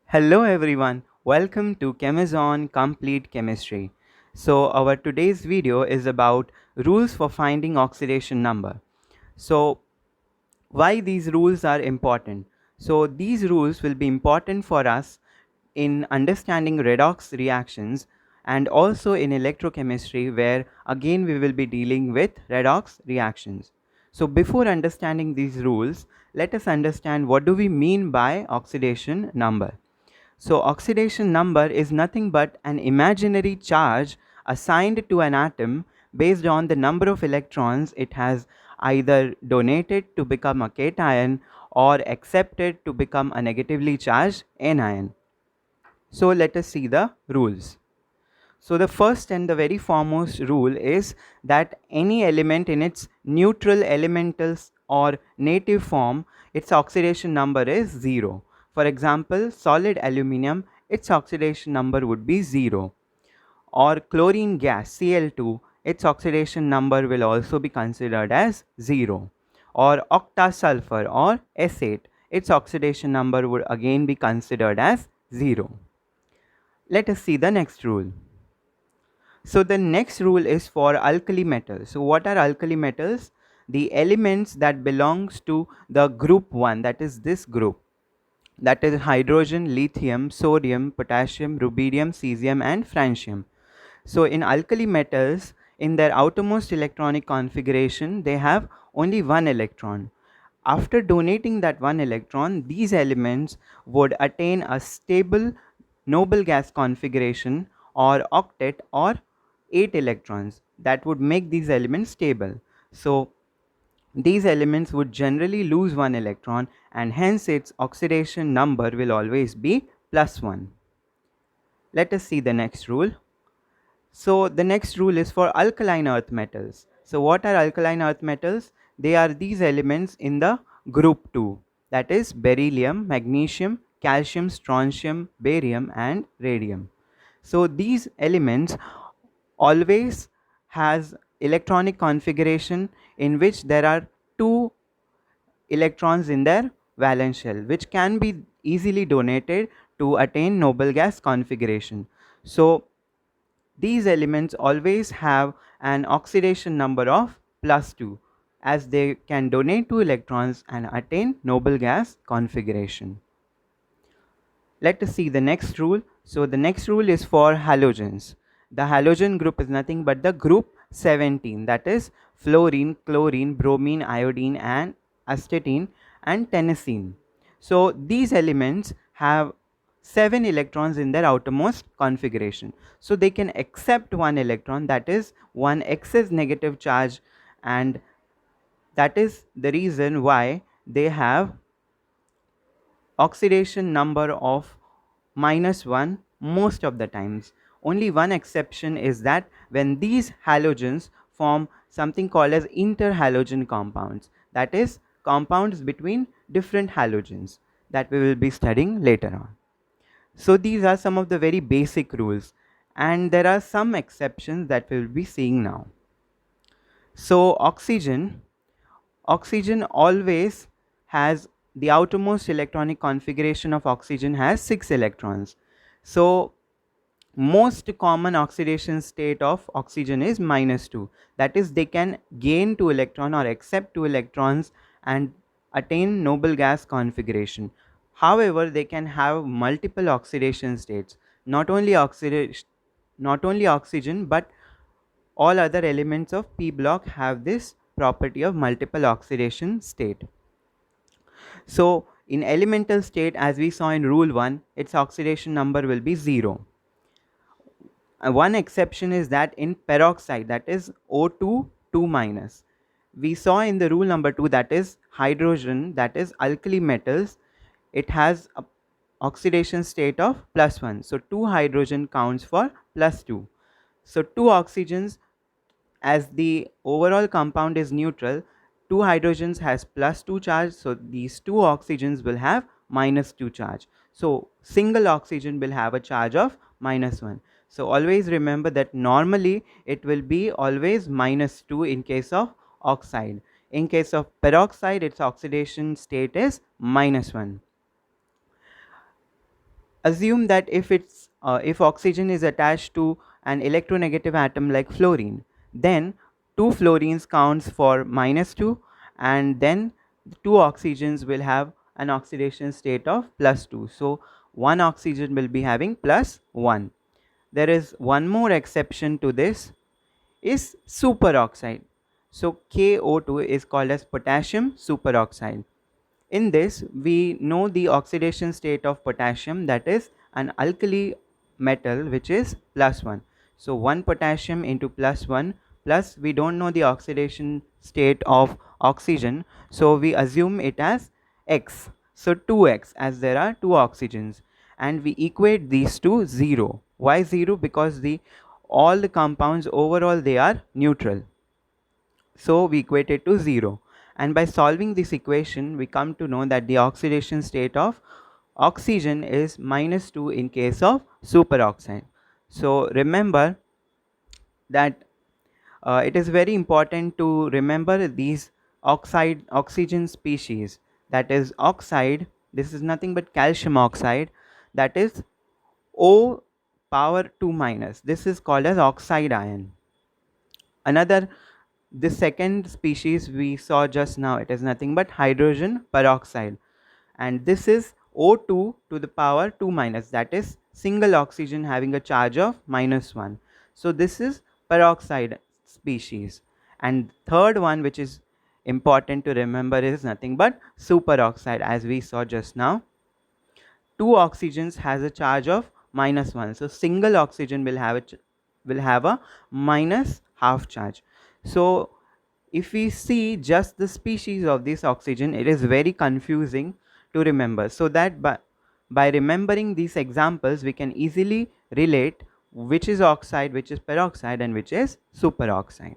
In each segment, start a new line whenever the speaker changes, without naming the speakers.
Hello everyone, welcome to Chemizon Complete Chemistry. So our today's video is about rules for finding oxidation number. So why these rules are important? So these rules will be important for us in understanding redox reactions and also in electrochemistry where again we will be dealing with redox reactions. So before understanding these rules, let us understand what do we mean by oxidation number. So oxidation number is nothing but an imaginary charge assigned to an atom based on the number of electrons it has either donated to become a cation or accepted to become a negatively charged anion. So let us see the rules. So the first and the very foremost rule is that any element in its neutral elementals or native form, its oxidation number is 0. For example, solid aluminium, its oxidation number would be 0. Or chlorine gas Cl2, its oxidation number will also be considered as 0. Or octasulfur or S8, its oxidation number would again be considered as 0. Let us see the next rule. So the next rule is for alkali metals. So what are alkali metals? The elements that belongs to the group 1, that is this group, that is hydrogen, lithium, sodium, potassium, rubidium, cesium and francium. So in alkali metals, in their outermost electronic configuration, they have only one electron. After donating that one electron, these elements would attain a stable noble gas configuration or octet or 8 electrons that would make these elements stable. So these elements would generally lose one electron and hence its oxidation number will always be +1. Let us see the next rule. So the next rule is for alkaline earth metals. So what are alkaline earth metals? They are these elements in the group 2, that is beryllium, magnesium, calcium, strontium, barium and radium. So these elements always has electronic configuration in which there are two electrons in their valence shell which can be easily donated to attain noble gas configuration. So these elements always have an oxidation number of +2 as they can donate 2 electrons and attain noble gas configuration. Let us see the next rule. So the next rule is for halogens. The halogen group is nothing but the group 17, that is fluorine, chlorine, bromine, iodine and astatine and tennessine. So these elements have 7 electrons in their outermost configuration. So they can accept one electron, that is one excess negative charge, and that is the reason why they have oxidation number of -1 most of the times. Only one exception is that when these halogens form something called as interhalogen compounds, that is compounds between different halogens that we will be studying later on. So these are some of the very basic rules and there are some exceptions that we will be seeing now. So oxygen always has the outermost electronic configuration of oxygen has 6 electrons. So most common oxidation state of oxygen is -2, that is they can gain 2 electron or accept 2 electrons and attain noble gas configuration. However, they can have multiple oxidation states, not only oxygen but all other elements of p block have this property of multiple oxidation state. So in elemental state, as we saw in rule 1, its oxidation number will be 0. One exception is that in peroxide, that is O2 2 minus. We saw in the rule number 2, that is hydrogen, that is alkali metals, it has a oxidation state of +1. So 2 hydrogen counts for +2. So 2 oxygens, as the overall compound is neutral, 2 hydrogens has +2 charge, so these 2 oxygens will have -2 charge. So single oxygen will have a charge of -1. So always remember that normally it will be always -2 in case of oxide. In case of peroxide, its oxidation state is -1. Assume that if oxygen is attached to an electronegative atom like fluorine, then two fluorines counts for -2, and then two oxygens will have an oxidation state of +2. So one oxygen will be having +1. There is one more exception to this, is superoxide. So KO2 is called as potassium superoxide. In this, we know the oxidation state of potassium, that is an alkali metal which is +1. So 1 potassium into +1, plus we don't know the oxidation state of oxygen, so we assume it as X. So 2X, as there are two oxygens, and we equate these to 0. Why 0? Because all the compounds overall they are neutral. So we equate it to 0. And by solving this equation, we come to know that the oxidation state of oxygen is -2 in case of superoxide. So remember that it is very important to remember these oxygen species. That is oxide, this is nothing but calcium oxide, that is O power 2 minus. This is called as oxide ion. Another, the second species we saw just now, it is nothing but hydrogen peroxide, and this is O2 to the power 2 minus, that is single oxygen having a charge of -1. So this is peroxide species. And third one which is important to remember is nothing but superoxide, as we saw just now. Two oxygens has a charge of -1, so single oxygen will have a minus half charge. So if we see just the species of this oxygen, it is very confusing to remember. So that by remembering these examples, we can easily relate which is oxide, which is peroxide, and which is superoxide.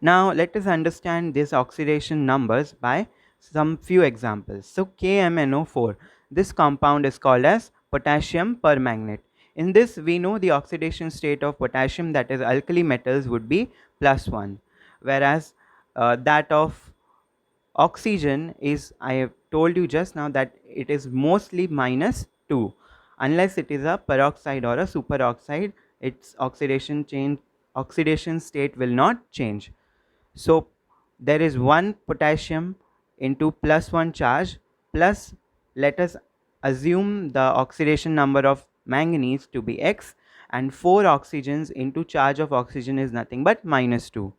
Now let us understand these oxidation numbers by some few examples. So KMNO4, this compound is called as potassium permanganate. In this, we know the oxidation state of potassium, that is alkali metals, would be +1, whereas that of oxygen is, I have told you just now, that it is mostly -2. Unless it is a peroxide or a superoxide, its oxidation state will not change. So there is one potassium into +1 charge, plus let us assume the oxidation number of manganese to be X, and 4 oxygens into charge of oxygen is nothing but -2.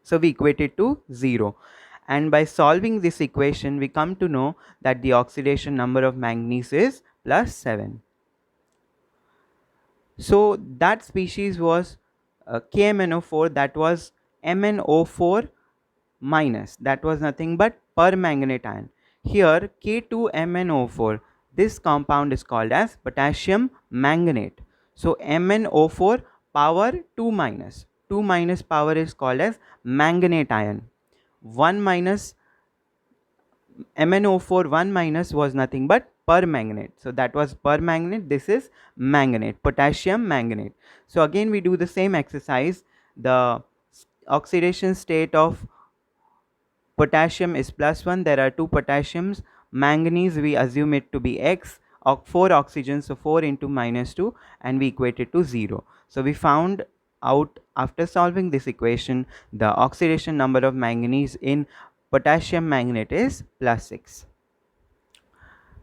So we equate it to 0. And by solving this equation, we come to know that the oxidation number of manganese is +7. So that species was KMNO4, that was MnO4 minus, that was nothing but permanganate ion. Here K2MnO4, this compound is called as potassium manganate. So MnO4 power 2 minus, 2 minus power is called as manganate ion. 1 minus MnO4 1 minus was nothing but permanganate. So that was permanganate, this is manganate, potassium manganate. So again we do the same exercise. The oxidation state of potassium is +1, there are two potassiums. Manganese, we assume it to be X, 4 oxygens, so 4 into -2, and we equate it to 0. So we found out, after solving this equation, the oxidation number of manganese in potassium manganate is +6.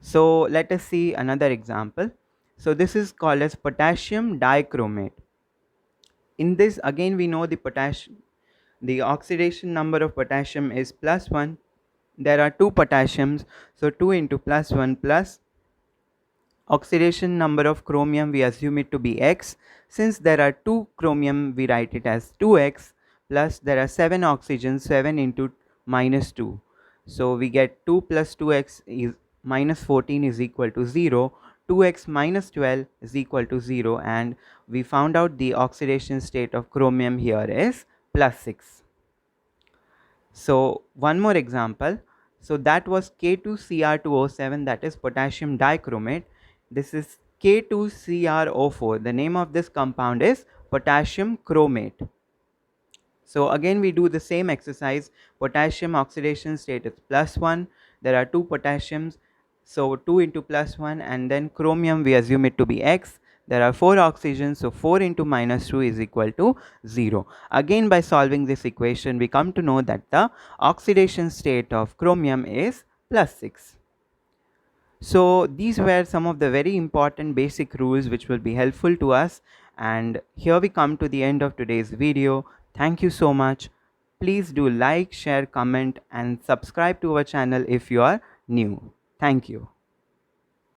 So let us see another example. So this is called as potassium dichromate. In this, again we know the oxidation number of potassium is +1. There are two potassiums, so 2 into +1 plus oxidation number of chromium, we assume it to be X. Since there are two chromium, we write it as 2X, plus there are 7 oxygens, 7 into -2. So we get 2 plus 2X is -14 is equal to 0. 2X minus 12 is equal to 0, and we found out the oxidation state of chromium here is +6. So one more example. So that was K2Cr2O7, that is potassium dichromate. This is K2Cr4. The name of this compound is potassium chromate. So again we do the same exercise. Potassium oxidation state is +1. There are two potassiums. So 2 into plus 1, and then chromium we assume it to be X. There are 4 oxygens, so 4 into minus 2 is equal to 0. Again, by solving this equation, we come to know that the oxidation state of chromium is plus 6. So these were some of the very important basic rules which will be helpful to us. And here we come to the end of today's video. Thank you so much. Please do like, share, comment and subscribe to our channel if you are new. Thank you.